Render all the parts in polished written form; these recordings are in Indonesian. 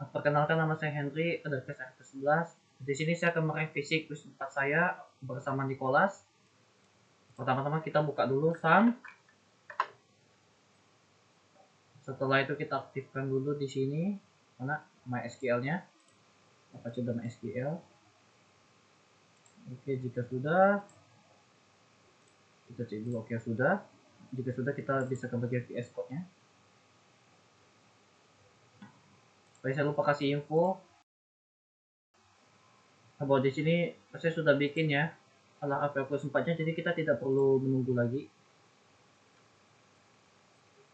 Perkenalkan, nama saya Henry, ada kelas RT11. Di sini saya akan merevisi kuis 4 saya bersama Nicholas. Pertama-tama kita buka dulu SAM. Setelah itu kita aktifkan dulu di sini mana MySQL-nya. Apache dan MySQL. Oke, jika sudah kita cek dulu. Oke, sudah. Jika sudah, kita bisa ke bagian VS Code-nya. Baik, saya lupa kasih info bahwa di sini saya sudah bikin ya alat APK 4-nya, jadi kita tidak perlu menunggu lagi.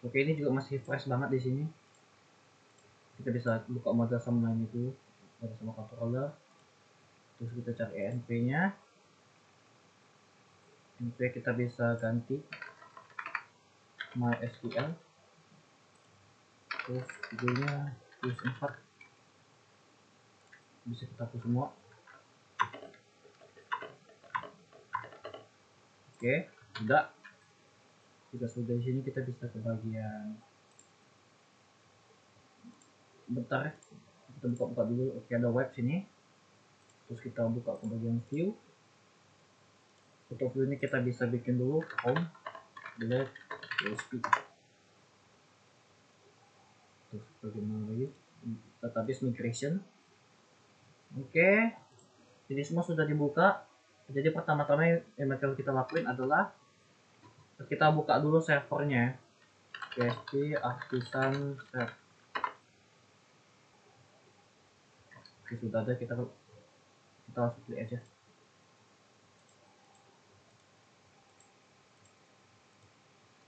Oke, ini juga masih fresh banget di sini. Kita bisa buka mode sama itu, mode sama controller. Terus kita cari env-nya. Env kita bisa ganti MySQL. Terus videonya plus 4 bisa kita hapus semua. Oke, sudah. Jika sudah di sini kita bisa ke bagian bentar, kita buka dulu. Oke, ada web sini. Terus kita buka ke bagian view. Untuk view ini kita bisa bikin dulu home, delete, PHP. Terus bagaimana lagi? Database migration. Oke, ini semua sudah dibuka. Jadi pertama-tama yang bakal kita lakuin adalah kita buka dulu servernya, PHP artisan server. Oke, sudah ada, kita langsung klik aja.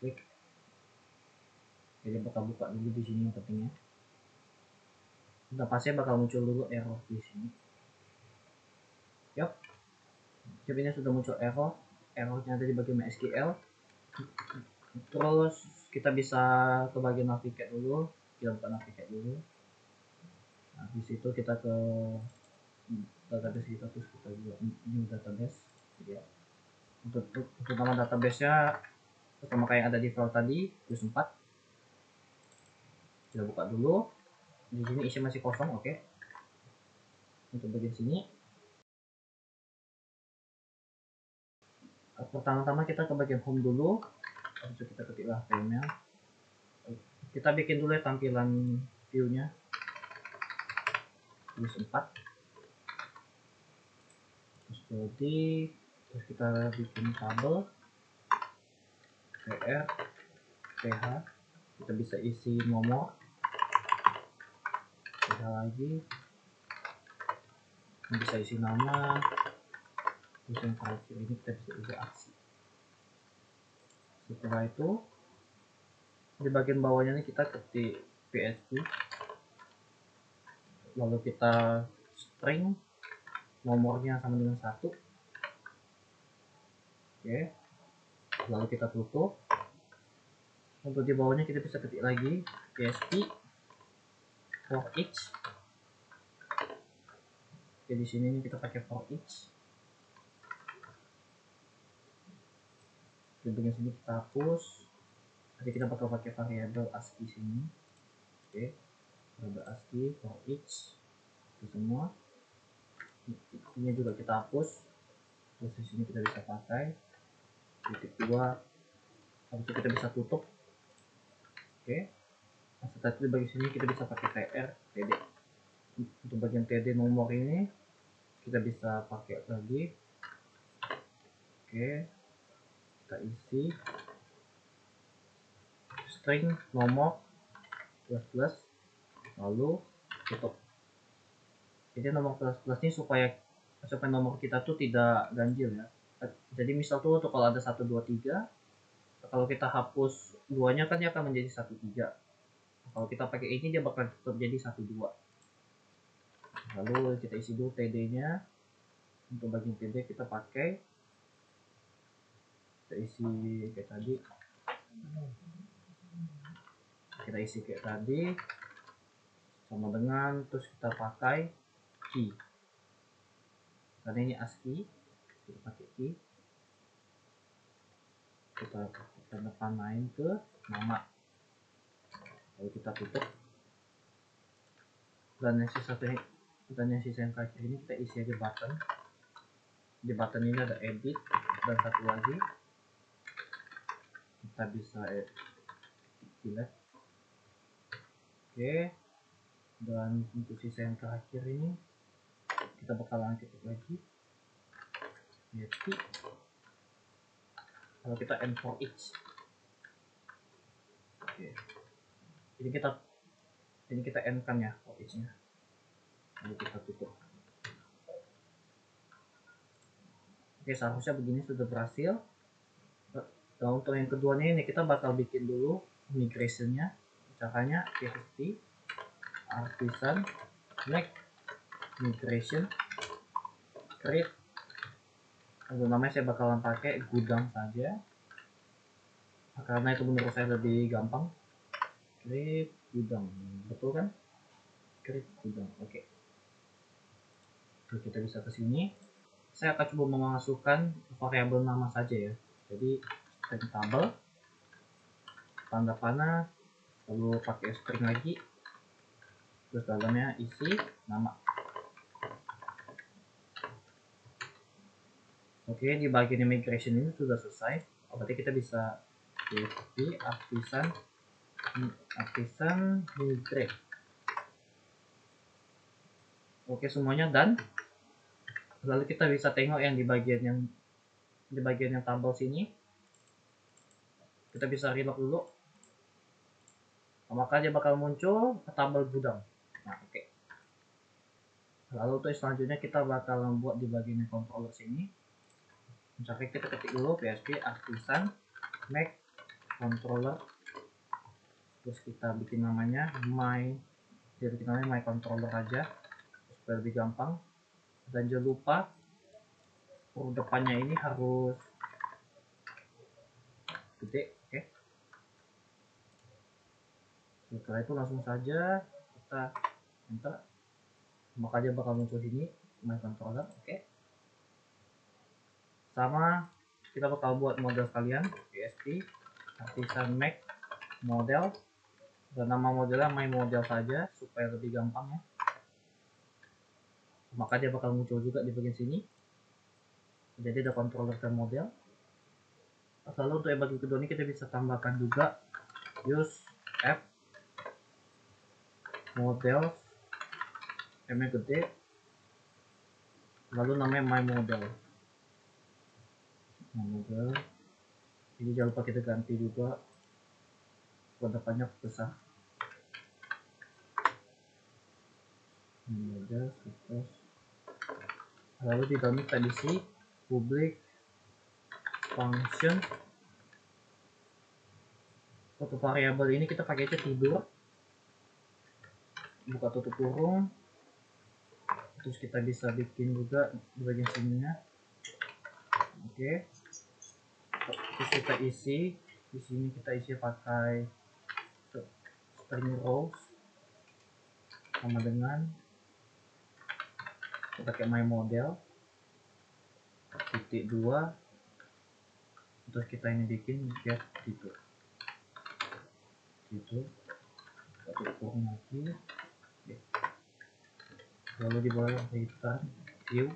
Klik. Jadi bakal buka dulu di sini yang pentingnya. Udah pasti bakal muncul dulu error di sini. Yap. Jadi ini sudah muncul errornya ada di bagian MySQL. Terus kita bisa ke bagian navigate dulu, kita buka navigate dulu. Nah, di situ kita ke database kita, terus kita buat new database. Ya. Untuk nama database-nya sama kayak yang ada di file tadi, plus 4. Kita buka dulu. Di sini isi masih kosong, oke. Untuk bagian sini, pertama-tama kita ke bagian home dulu. Lalu kita ketiklah HTML. Kita bikin dulu ya tampilan view-nya. Plus 4. Terus body, terus kita bikin tabel PR PH, kita bisa isi nomor PH lagi, bisa isi nama, terus yang terakhir ini kita bisa isi aksi. Setelah itu di bagian bawahnya ini kita ketik PHP, lalu kita string nomornya sama dengan 1. Oke, lalu kita tutup. Untuk di bawahnya kita bisa ketik lagi PHP for each. Oke, di sini kita pakai for each. Di bagian sini kita hapus. Jadi kita bakal pakai variabel ASCII sini. Oke, variabel ASCII for each itu semua. Ini juga kita hapus. Terus di sini kita bisa pakai titik 2. Habis itu kita bisa tutup. Oke. Nah, setelah itu di bagian sini kita bisa pakai TR, TD. Untuk bagian TD nomor ini kita bisa pakai lagi. Oke, kita isi string nomor plus lalu tutup. Jadi nomor plus ini supaya nomor kita tuh tidak ganjil ya. Jadi misal tuh kalau ada 1 2 3, kalau kita hapus 2-nya kan dia akan menjadi 1 3. Kalau kita pakai ini dia bakal tetap jadi 1 2. Lalu kita isi dulu TD-nya. Untuk bagian TD kita pakai, kita isi kayak tadi. Kita isi kayak tadi sama dengan, terus kita pakai key. Karena ini ASCII, kita pakai key. Kita tanda panain ke nama. Lalu kita tutup. dan yang sisa yang terakhir ini kita isi aja button. Di button ini ada edit dan satu lagi kita bisa delete. Oke, dan untuk sisa yang terakhir ini kita bakalan ketik lagi PHP, kalau kita end for each. Oke, ini kita end kan ya for each nya, lalu kita tutup. Oke, seharusnya begini sudah berhasil. Nah, untuk yang keduanya ini kita bakal bikin dulu migrationnya. Caranya PHP artisan make migration create. Untuk namanya saya bakalan pakai gudang saja karena itu menurut saya lebih gampang. Create gudang, betul kan? Create gudang. Oke. Terus kita bisa ke sini. Saya akan coba memasukkan variabel nama saja ya. Jadi string tabel, tanda panah, lalu pakai string lagi, terus dalamnya isi nama. Oke, di bagian migration ini sudah selesai. Berarti kita bisa PHP artisan migrate. Oke, semuanya done. Lalu kita bisa tengok yang di bagian yang tabel sini. Kita bisa reload dulu, maka dia bakal muncul tabel gudang. Nah, oke. Lalu untuk selanjutnya kita bakal membuat di bagian controller sini. Misalnya kita ketik dulu PHP artisan make controller, terus kita bikin namanya my controller aja supaya lebih gampang. Dan jangan lupa huruf depannya ini harus gede. Oke. Setelah itu langsung saja kita enter, maka dia bakal muncul sini my controller. Oke. Sama kita bakal buat model sekalian, PHP artisan make model, dan nama modelnya my model saja supaya lebih gampang ya. Maka dia bakal muncul juga di bagian sini. Jadi ada controller dan model. Lalu untuk yang bagian kedua ini kita bisa tambahkan juga use app model, M nya gede, lalu namanya my model. Ini jangan lupa kita ganti juga depannya besar. Model terus. Lalu di dalam kita isi public function. Untuk variabel ini kita pakai aja tidur, buka tutup kurung. Terus kita bisa bikin juga di bagian sininya. Oke. Terus kita isi di sini, kita isi pakai string rows sama dengan kita pakai my model titik 2, terus kita ini bikin get gitu tutup kurung lagi. Oke. Lalu di bawah kita view,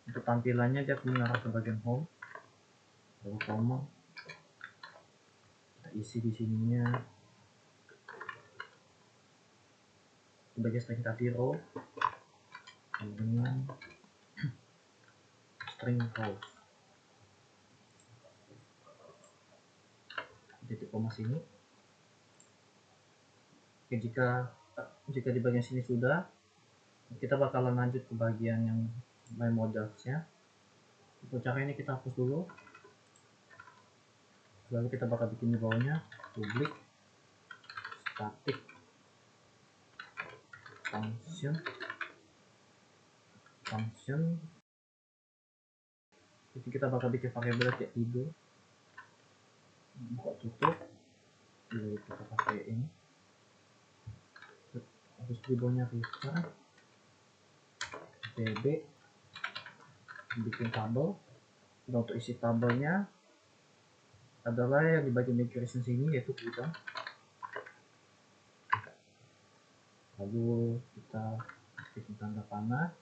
untuk tampilannya dia mengarah ke bagian home, lalu koma, kita isi di sininya sebagai string tadi row dengan string rows, titik koma sini. Oke, jika di bagian sini sudah, kita bakalan lanjut ke bagian yang my modelsnya. Untuk cara ini kita hapus dulu, lalu kita bakal bikin di bawahnya public static function. Jadi kita bakal bikin variabel kayak tidur, buka tutup, lalu kita pakai ini, habis di bawahnya return db, bikin tabel. Dan untuk isi tabelnya adalah yang di bagian migration sini, yaitu gudang. lalu kita bikin tanda panah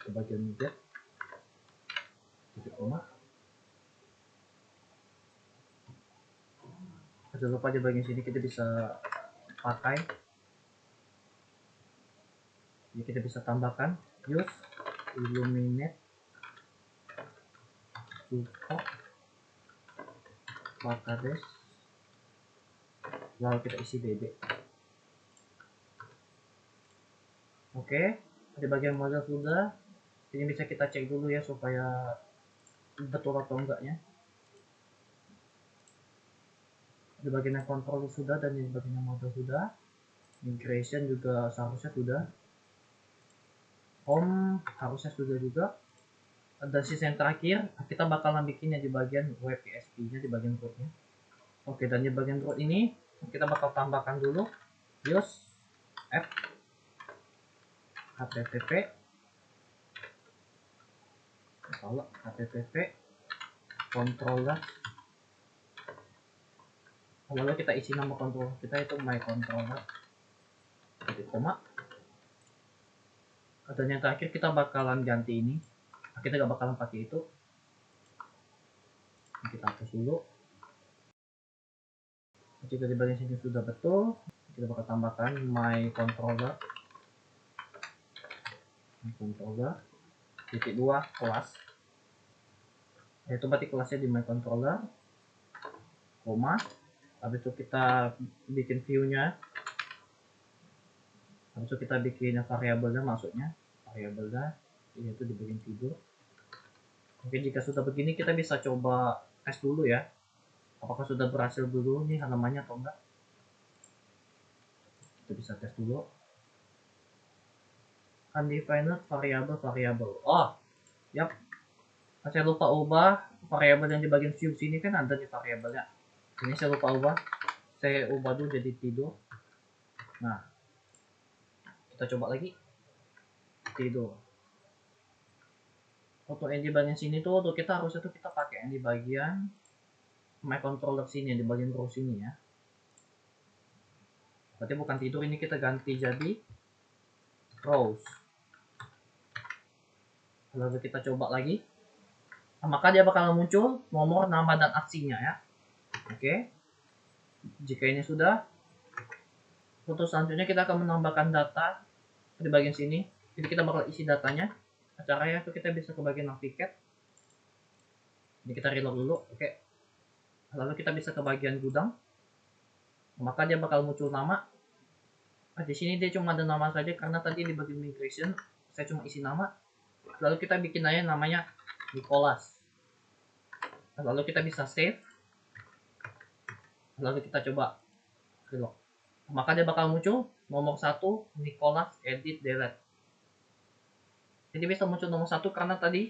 ke bagian Z, titik koma. Jangan lupa di bagian sini kita bisa pakai, jadi kita bisa tambahkan use illuminate support Pakades, lalu kita isi BB. Oke, di bagian model sudah, ini bisa kita cek dulu ya supaya betul atau enggaknya. Di bagian kontrol sudah dan di bagian model sudah, migration juga seharusnya sudah, home harusnya sudah juga. Dan sisa yang terakhir kita bakalan bikinnya di bagian web PHP nya, di bagian rootnya. Oke, dan di bagian root ini kita bakal tambahkan dulu use app http kalau http controller, lalu kita isi nama controller kita itu my controller, titik koma. Dan yang terakhir kita bakalan ganti ini, kita gak bakalan pakai itu, kita hapus dulu. Jika di bagian sini sudah betul, kita bakal tambahkan my controller titik 2 kelas, yaitu berarti kelasnya di my controller, koma. Habis itu kita bikin view-nya, habis itu kita bikin variabelnya, maksudnya variabelnya yaitu di bagian tidur. Oke, jika sudah begini kita bisa coba tes dulu ya, apakah sudah berhasil dulu nih halamannya atau enggak. Kita bisa tes dulu. Undefined variable. Oh, yap. Saya lupa ubah variabel yang di bagian view sini, kan ada di variabelnya. Ini saya lupa ubah. Saya ubah dulu jadi tidur. Nah, kita coba lagi. Tidur. Untuk yang di bagian sini tuh, untuk kita harusnya tuh kita pakai yang di bagian my controller sini, di bagian row sini ya. Berarti bukan tidur, ini kita ganti jadi rows. Lalu kita coba lagi. Nah, maka dia bakal muncul nomor, nama, dan aksinya ya. Oke. Jika ini sudah, untuk selanjutnya kita akan menambahkan data di bagian sini. Jadi kita bakal isi datanya. Caranya itu kita bisa ke bagian navigate. Jadi kita reload dulu. Oke. Lalu kita bisa ke bagian gudang. Maka dia bakal muncul nama. Nah, di sini dia cuma ada nama saja karena tadi di bagian migration saya cuma isi nama. Lalu kita bikin aja namanya Nicholas. Lalu kita bisa save. Lalu kita coba reload. Maka dia bakal muncul nomor 1 Nicholas edit delete. Jadi bisa muncul nomor 1 karena tadi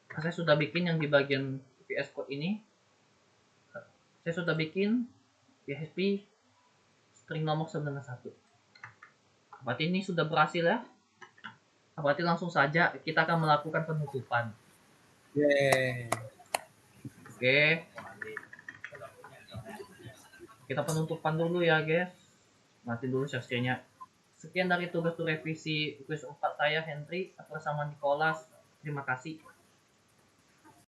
saya sudah bikin yang di bagian VS Code ini. Saya sudah bikin PHP string nomor sama dengan 1. Berarti ini sudah berhasil ya. Berarti langsung saja kita akan melakukan penutupan. Yeay. Oke. Kita penutupan dulu ya guys. Mati dulu sesinya. Sekian dari tugas revisi quiz 4 saya Henry bersama Nicholas. Terima kasih.